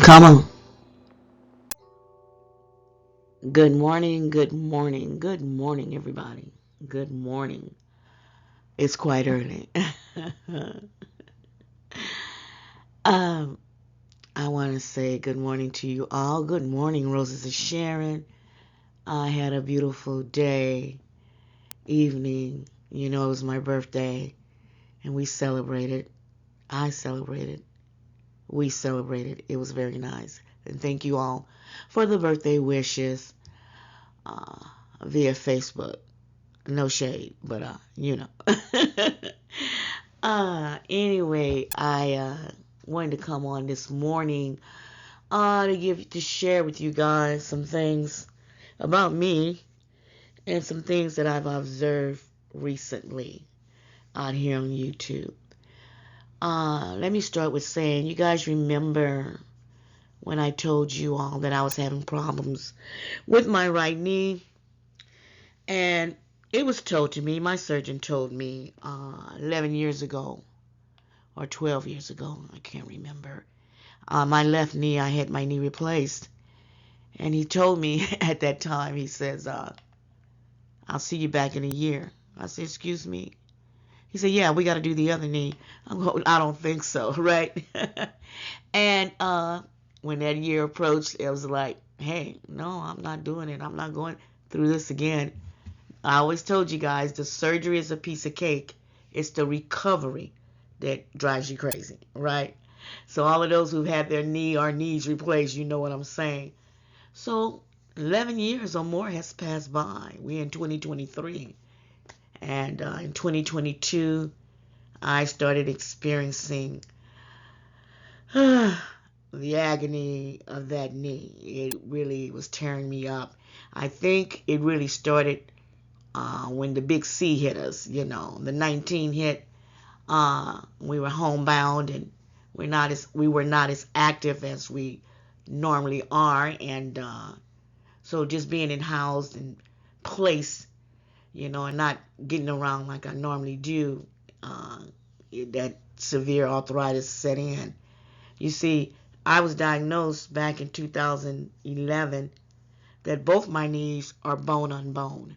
Come on. Good morning, good morning, good morning, everybody. Good morning. It's quite early. um, I want to say good morning to you all. Good morning, Roses and Sharon. I had a beautiful day, evening. You know, it was my birthday, and we celebrated. I celebrated. We celebrated. It was very nice. And thank you all for the birthday wishes uh, via Facebook. No shade, but anyway, I wanted to come on this morning to share with you guys some things about me and some things that I've observed recently out here on YouTube. Let me start with saying, you guys remember when I told you all that I was having problems with my right knee, and it was told to me, my surgeon told me 11 years ago or 12 years ago, I can't remember. My left knee, I had my knee replaced. And he told me at that time, he says, I'll see you back in a year. I said, excuse me. He said, yeah, we got to do the other knee. I'm going, I don't think so, right? And when that year approached, it was like, hey, no, I'm not doing it. I'm not going through this again. I always told you guys the surgery is a piece of cake. It's the recovery that drives you crazy, right? So all of those who've had their knee or knees replaced, you know what I'm saying. So 11 years or more has passed by. We're in 2023. And in 2022, I started experiencing the agony of that knee. It really was tearing me up. I think it really started when the big C hit us, the 19 hit. We were homebound and we were not as active as we normally are, and so just being in housed and place, and not getting around like I normally do, uh, that severe arthritis set in. You see, I was diagnosed back in 2011 that both my knees are bone on bone.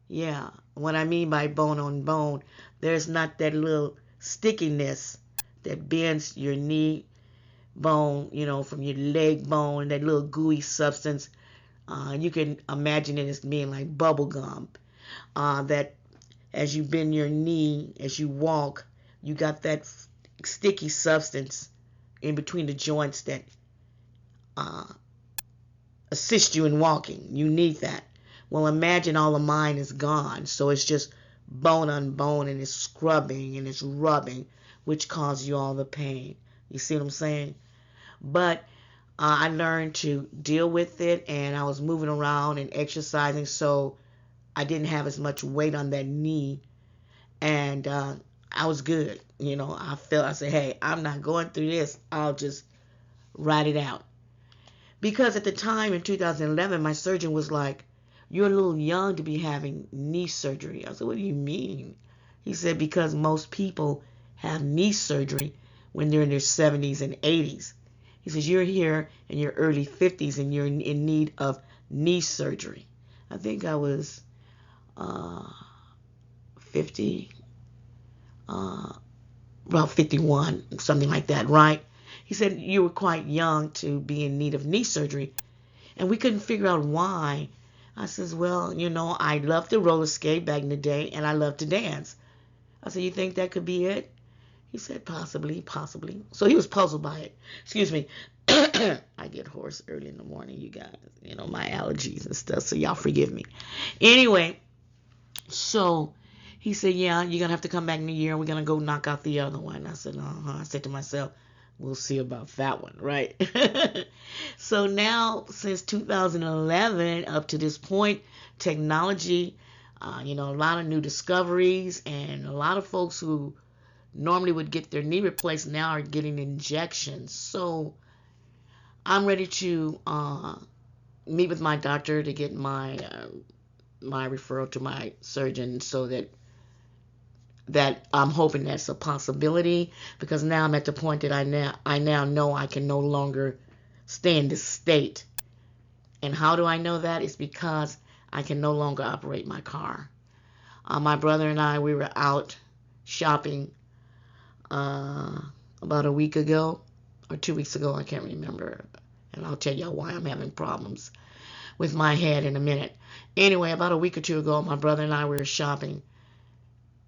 Yeah, what I mean by bone on bone, there's not that little stickiness that bends your knee bone, from your leg bone, that little gooey substance. You can imagine it as being like bubble gum. That as you bend your knee, as you walk, you got that sticky substance in between the joints that uh, assist you in walking. You need that. Well, imagine all of mine is gone. So it's just bone on bone, and it's scrubbing and it's rubbing, which causes you all the pain. You see what I'm saying? But I learned to deal with it, and I was moving around and exercising, so I didn't have as much weight on that knee, and I was good. I said, hey, I'm not going through this. I'll just ride it out. Because at the time in 2011, my surgeon was like, you're a little young to be having knee surgery. I said, what do you mean? He said, because most people have knee surgery when they're in their 70s and 80s. He says, you're here in your early 50s and you're in need of knee surgery. I think I was uh, 50, uh, about 51, something like that, right? He said, you were quite young to be in need of knee surgery. And we couldn't figure out why. I says, well, I loved to roller skate back in the day, and I love to dance. I said, you think that could be it? He said, possibly, possibly. So he was puzzled by it. Excuse me. I get hoarse early in the morning, you guys. My allergies and stuff, so y'all forgive me. Anyway, so he said, yeah, you're going to have to come back in a year, and we're going to go knock out the other one. I said, uh-huh. I said to myself, we'll see about that one, right? So now, since 2011 up to this point, technology, a lot of new discoveries, and a lot of folks who normally would get their knee replaced now are getting injections. So I'm ready to meet with my doctor to get my referral to my surgeon so that that I'm hoping that's a possibility, because now I'm at the point that I now know I can no longer stay in this state. And how do I know that? It's because I can no longer operate my car. My brother and I, we were out shopping uh, about a week ago or 2 weeks ago. I can't remember. And I'll tell y'all why I'm having problems with my head in a minute. Anyway, about a week or two ago, my brother and I were shopping.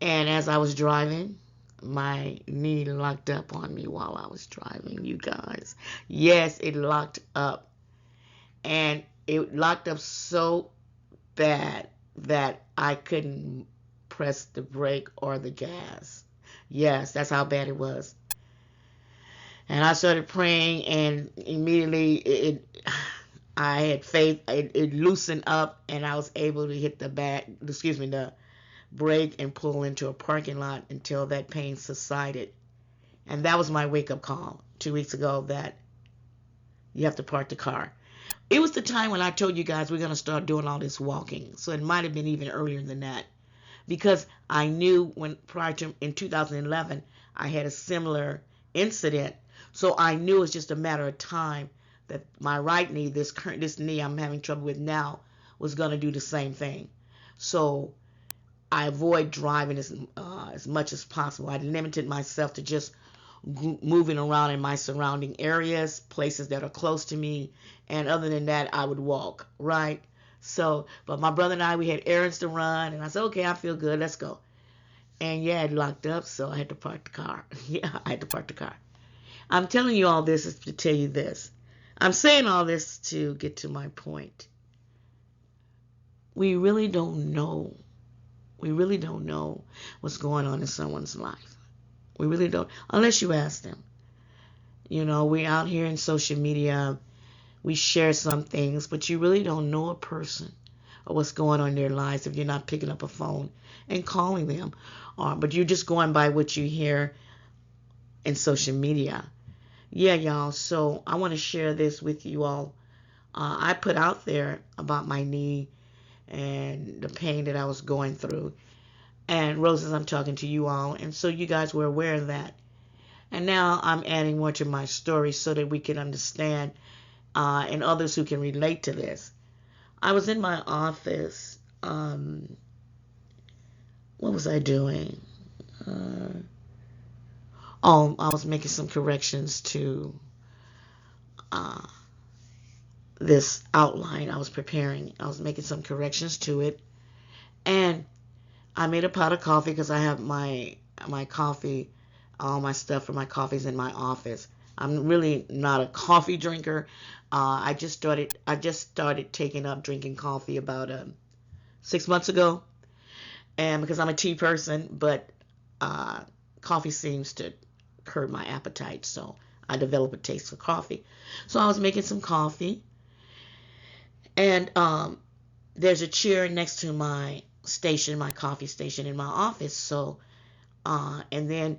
And as I was driving, my knee locked up on me while I was driving, you guys. Yes, it locked up. And it locked up so bad that I couldn't press the brake or the gas. Yes, that's how bad it was. And I started praying, and immediately I had faith. It loosened up, and I was able to hit the brake and pull into a parking lot until that pain subsided. And that was my wake up call 2 weeks ago, that you have to park the car. It was the time when I told you guys we're going to start doing all this walking. So it might have been even earlier than that, because I knew in 2011, I had a similar incident. So I knew it's just a matter of time that my right knee, this knee I'm having trouble with now, was going to do the same thing. So I avoid driving as much as possible. I limited myself to just moving around in my surrounding areas, places that are close to me, and other than that, I would walk, right? So, but my brother and I, we had errands to run, and I said, okay, I feel good, let's go. And yeah, it locked up, so I had to park the car. Yeah, I had to park the car. I'm telling you all this is to tell you this. I'm saying all this to get to my point. We really don't know. We really don't know what's going on in someone's life. We really don't, unless you ask them. You know, we're out here in social media. We share some things, but you really don't know a person or what's going on in their lives if you're not picking up a phone and calling them. But you're just going by what you hear in social media. Yeah, y'all. So I want to share this with you all. I put out there about my knee and the pain that I was going through. And Roses, I'm talking to you all. And so you guys were aware of that. And now I'm adding more to my story so that we can understand, and others who can relate to this. I was in my office. What was I doing? I was making some corrections to this outline I was preparing. I was making some corrections to it. And I made a pot of coffee because I have my coffee, all my stuff for my coffees in my office. I'm really not a coffee drinker. I just started taking up drinking coffee about 6 months ago, and because I'm a tea person, but coffee seems to curb my appetite, so I developed a taste for coffee. So I was making some coffee, and there's a chair next to my station, my coffee station in my office. So, and then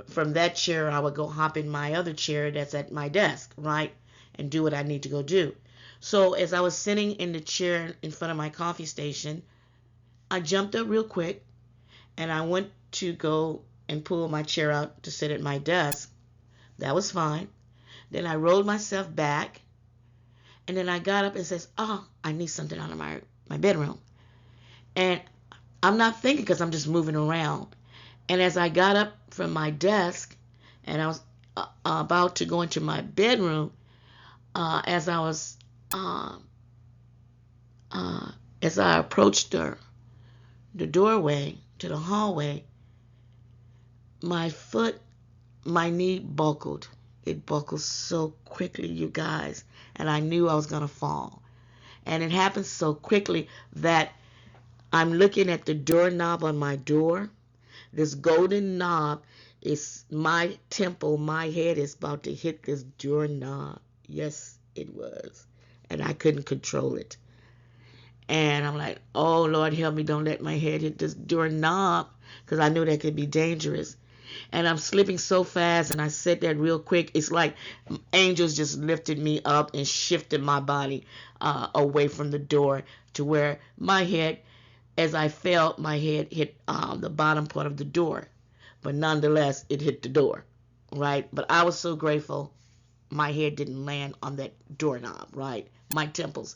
from that chair, I would go hop in my other chair that's at my desk, right? And do what I need to go do. So as I was sitting in the chair in front of my coffee station, I jumped up real quick and I went to go and pull my chair out to sit at my desk. That was fine. Then I rolled myself back, and then I got up and says, oh, I need something out of my bedroom. And I'm not thinking because I'm just moving around. And as I got up from my desk and I was about to go into my bedroom, as I approached the doorway to the hallway, my knee buckled. It buckled so quickly, you guys, and I knew I was going to fall. And it happened so quickly that I'm looking at the doorknob on my door. This golden knob is my temple. My head is about to hit this doorknob. Yes, it was. And I couldn't control it. And I'm like, oh, Lord, help me. Don't let my head hit this doorknob, because I knew that could be dangerous. And I'm slipping so fast, and I said that real quick. It's like angels just lifted me up and shifted my body away from the door to where my head As I fell, my head hit the bottom part of the door, but nonetheless, it hit the door, right? But I was so grateful my head didn't land on that doorknob, right? My temple.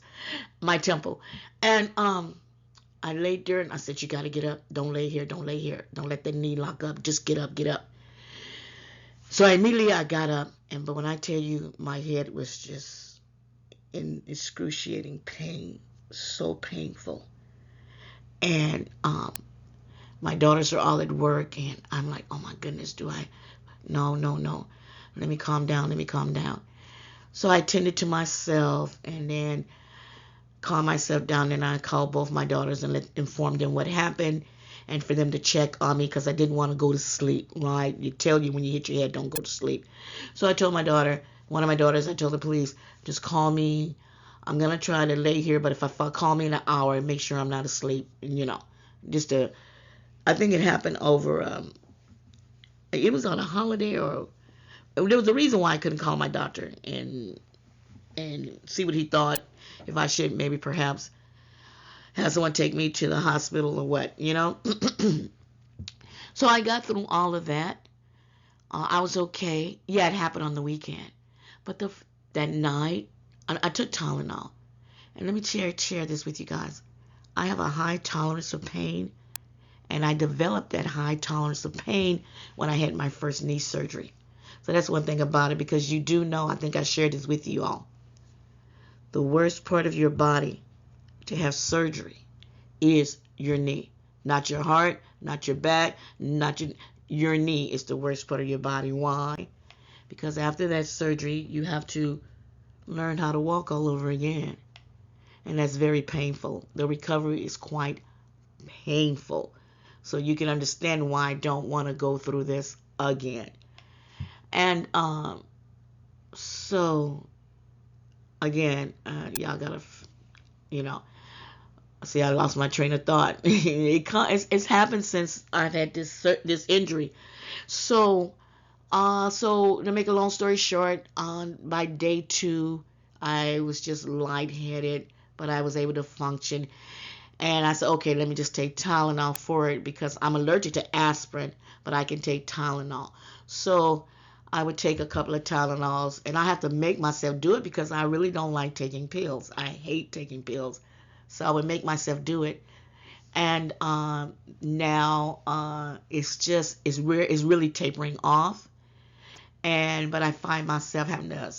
And I laid there and I said, "You got to get up. Don't lay here. Don't lay here. Don't let that knee lock up. Just get up, get up." So immediately I got up, but when I tell you, my head was just in excruciating pain, so painful. And my daughters are all at work, and I'm like, "Oh my goodness, do I? No, no, no. Let me calm down. Let me calm down." So I tended to myself, and then calm myself down, and I called both my daughters and informed them what happened, and for them to check on me because I didn't want to go to sleep, right? You tell you when you hit your head, don't go to sleep. So I told one of my daughters, I told the police, just call me. I'm going to try to lay here, but if I call me in an hour, make sure I'm not asleep, just to, I think it happened over, it was on a holiday, or there was a reason why I couldn't call my doctor and see what he thought, if I should maybe perhaps have someone take me to the hospital or what. So I got through all of that. I was okay. Yeah, it happened on the weekend. But that night, I took Tylenol. And let me share this with you guys. I have a high tolerance of pain, and I developed that high tolerance of pain when I had my first knee surgery. So that's one thing about it, because you do know, I think I shared this with you all. The worst part of your body to have surgery is your knee. Not your heart, not your back, not your knee is the worst part of your body. Why? Because after that surgery, you have to learn how to walk all over again. And that's very painful. The recovery is quite painful. So you can understand why I don't want to go through this again. And so again, y'all gotta, see, I lost my train of thought. It's happened since I've had this injury. So to make a long story short, by day 2, I was just lightheaded, but I was able to function. And I said, okay, let me just take Tylenol for it, because I'm allergic to aspirin, but I can take Tylenol. So I would take a couple of Tylenols, and I have to make myself do it because I really don't like taking pills. I hate taking pills. So I would make myself do it. And now it's really tapering off. But I find myself having to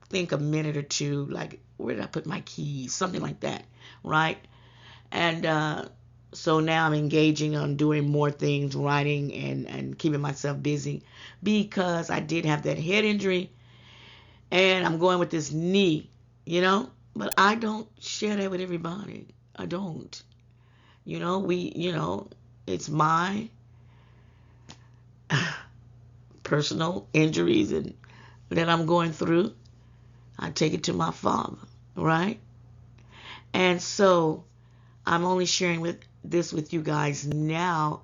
think a minute or two, like, where did I put my keys? Something like that, right? And so now I'm engaging on doing more things, writing and keeping myself busy, because I did have that head injury, and I'm going with this knee. But I don't share that with everybody. I don't. It's my personal injuries and that I'm going through. I take it to my Father, right? And so I'm only sharing this with you guys now,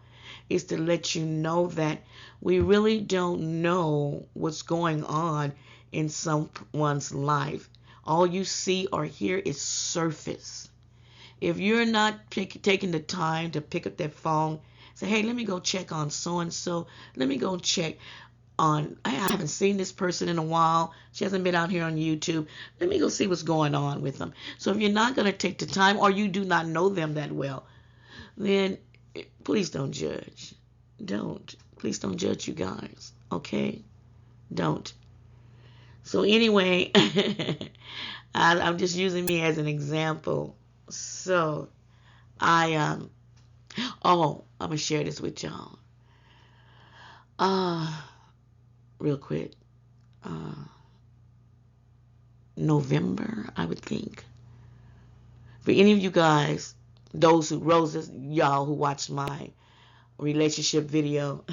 is to let you know that we really don't know what's going on in someone's life. All you see or hear is surface. If you're not taking the time to pick up that phone, say, hey, let me go check on so-and-so. Let me go check on, I haven't seen this person in a while. She hasn't been out here on YouTube. Let me go see what's going on with them. So if you're not going to take the time, or you do not know them that well, then please don't judge. Please don't judge, you guys. Okay? Don't. So anyway, I'm just using me as an example. So I'm gonna share this with y'all. Real quick. November, I would think. For any of you guys, y'all who watched my relationship video,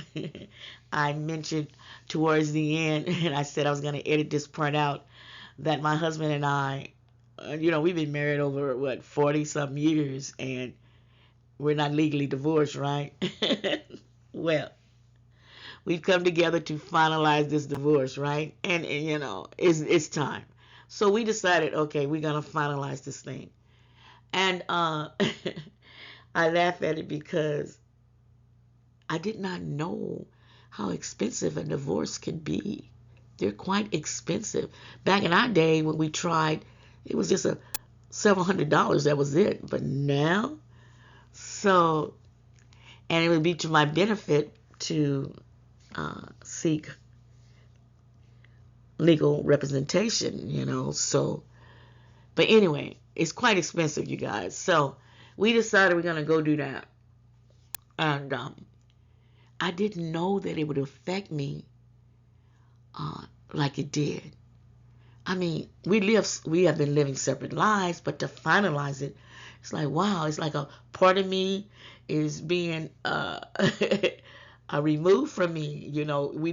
I mentioned towards the end, and I said I was gonna edit this part out, that my husband and I, we've been married over 40 something years, and we're not legally divorced, right? Well, we've come together to finalize this divorce, right? And it's time. So we decided, okay, we're gonna finalize this thing. And I laugh at it because I did not know how expensive a divorce can be. They're quite expensive. Back in our day when we tried, it was just a several $100s. That was it. But now, so, and it would be to my benefit to seek legal representation, So, but anyway, it's quite expensive, you guys. So we decided we're gonna go do that, and I didn't know that it would affect me like it did. I mean, we have been living separate lives, but to finalize it, it's like wow, it's like a part of me is being removed from me. We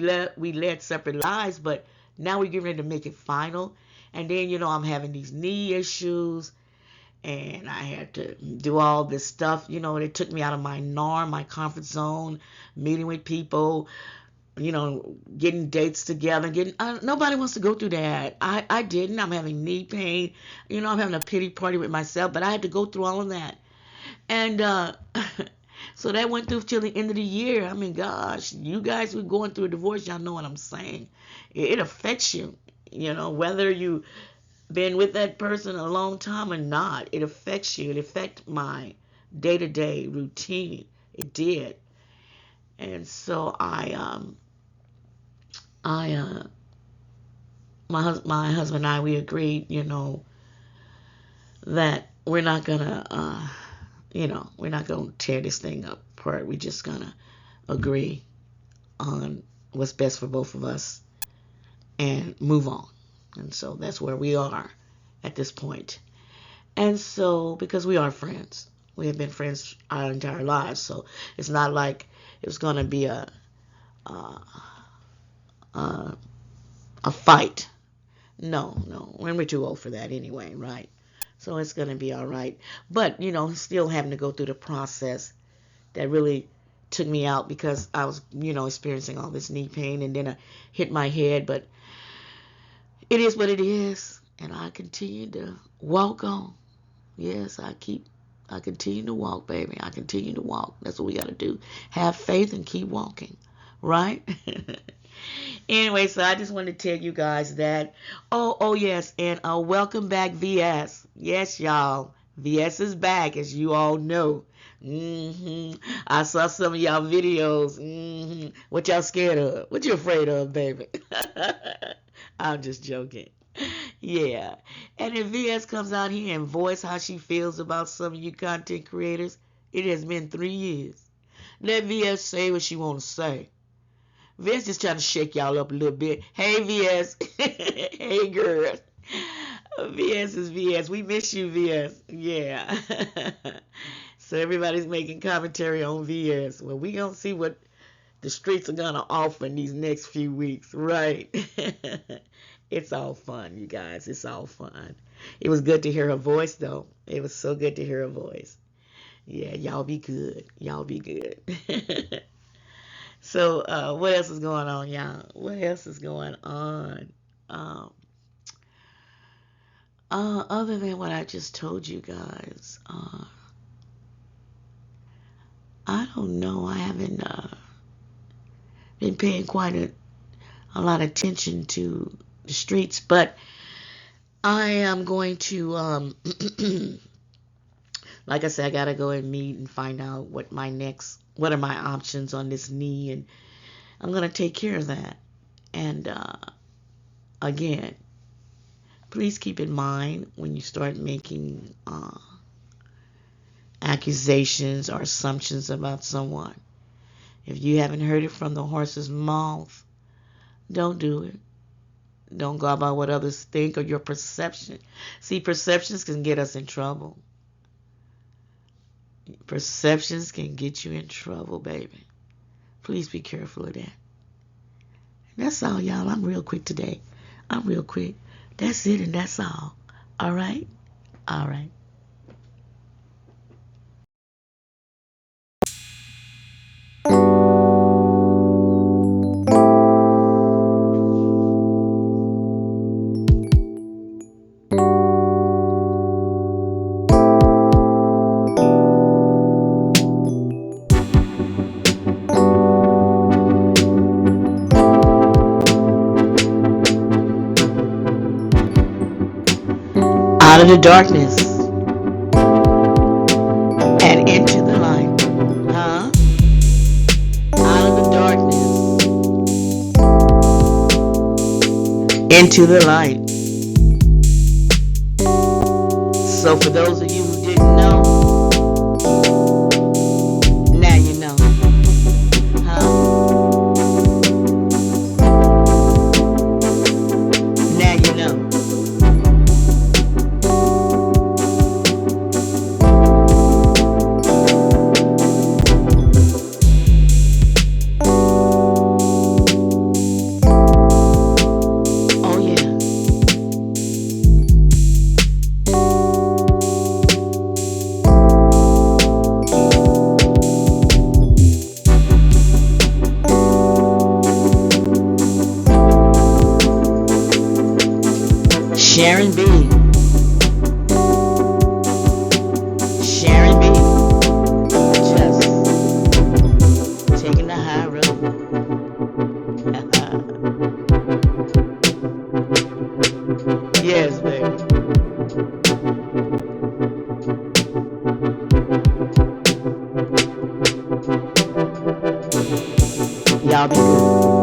led separate lives, but now we're getting ready to make it final. And then I'm having these knee issues, and I had to do all this stuff. It took me out of my norm, my comfort zone, meeting with people, getting dates together, nobody wants to go through that. I didn't. I'm having knee pain. I'm having a pity party with myself, but I had to go through all of that. And so that went through till the end of the year. I mean, gosh, you guys who are going through a divorce, y'all know what I'm saying. It affects you, whether you been with that person a long time or not. It affects you. It affects my day-to-day routine. It did. And so I my husband and I, we agreed, that we're not gonna tear this thing up apart. We're just gonna agree on what's best for both of us and move on. And so that's where we are at this point. And so, because we are friends, we have been friends our entire lives, so it's not like it was gonna be a, a, a fight. No, no, when we're too old for that anyway, right? So it's going to be all right. But, still having to go through the process that really took me out because I was, experiencing all this knee pain, and then I hit my head. But it is what it is. And I continue to walk on. Yes, I continue to walk, baby. I continue to walk. That's what we got to do. Have faith and keep walking, right? Anyway, so I just wanted to tell you guys that. Oh yes, and welcome back, VS. Yes, y'all, VS is back, as you all know. I saw some of y'all videos. What y'all scared of? What you afraid of, baby? I'm just joking. Yeah, and if VS comes out here and voice how she feels about some of you content creators, it has been 3 years. Let VS say what she want to say. VS just trying to shake y'all up a little bit. Hey, VS. Hey, girl. VS is VS. We miss you, VS. Yeah. So everybody's making commentary on VS. Well, we gonna see what the streets are gonna offer in these next few weeks, right? It's all fun, you guys. It's all fun. It was good to hear her voice, though. It was so good to hear her voice. Yeah, y'all be good. Y'all be good. So, what else is going on, y'all? What else is going on? Um, other than what I just told you guys, I don't know. I haven't been paying quite a lot of attention to the streets, but I am going to, like I said, I gotta go and meet and find out what are my options on this knee, and I'm gonna take care of that. And again, please keep in mind when you start making accusations or assumptions about someone. If you haven't heard it from the horse's mouth, don't do it. Don't go about what others think or your perception. See, perceptions can get us in trouble. Perceptions can get you in trouble, baby. Please be careful of that. And that's all, y'all. I'm real quick today. I'm real quick. That's it, and that's all. All right? All right. of the darkness and into the light. Huh? Out of the darkness into the light. So for those of you who didn't know, now you know. Huh? Now you know. Oh yeah. Sharon B. Sharon B. Just taking the high road. Yes, baby. Y'all be good.